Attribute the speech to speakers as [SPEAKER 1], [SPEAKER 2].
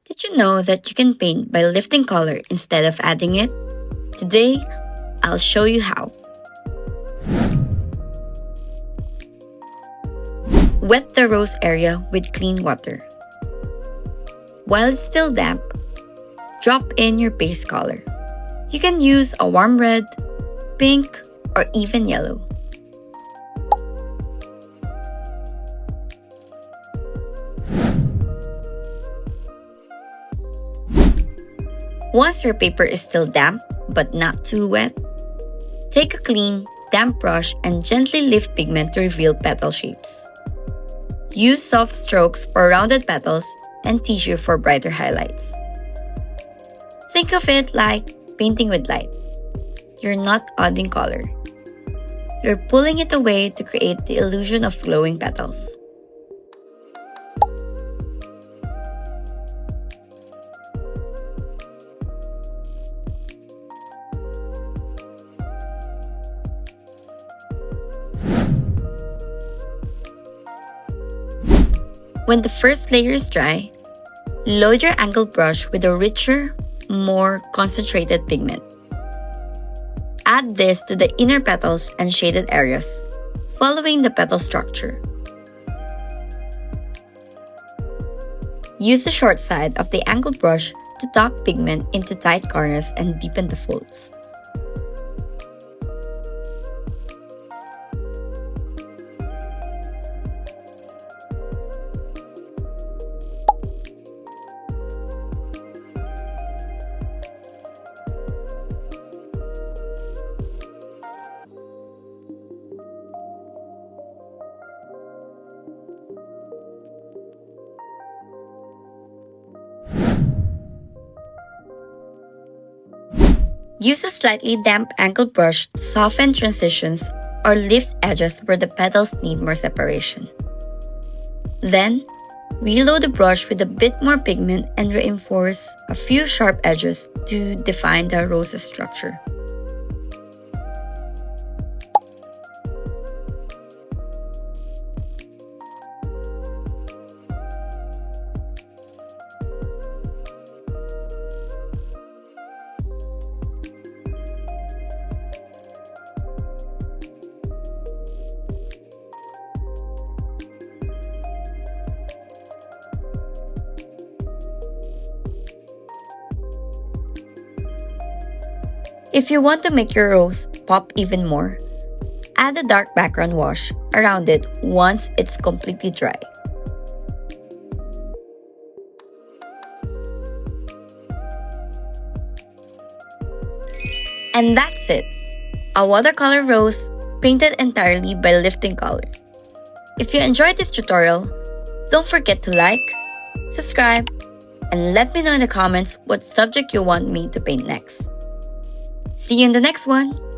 [SPEAKER 1] Did you know that you can paint by lifting color instead of adding it? Today, I'll show you how. Wet the rose area with clean water. While it's still damp, drop in your base color. You can use a warm red, pink, or even yellow. Once your paper is still damp but not too wet, take a clean, damp brush and gently lift pigment to reveal petal shapes. Use soft strokes for rounded petals and tissue for brighter highlights. Think of it like painting with light. You're not adding color. You're pulling it away to create the illusion of glowing petals. When the first layer is dry, load your angled brush with a richer, more concentrated pigment. Add this to the inner petals and shaded areas, following the petal structure. Use the short side of the angled brush to tuck pigment into tight corners and deepen the folds. Use a slightly damp angled brush to soften transitions or lift edges where the petals need more separation. Then, reload the brush with a bit more pigment and reinforce a few sharp edges to define the rose's structure. If you want to make your rose pop even more, add a dark background wash around it once it's completely dry. And that's it! A watercolor rose painted entirely by lifting color. If you enjoyed this tutorial, don't forget to like, subscribe, and let me know in the comments what subject you want me to paint next. See you in the next one!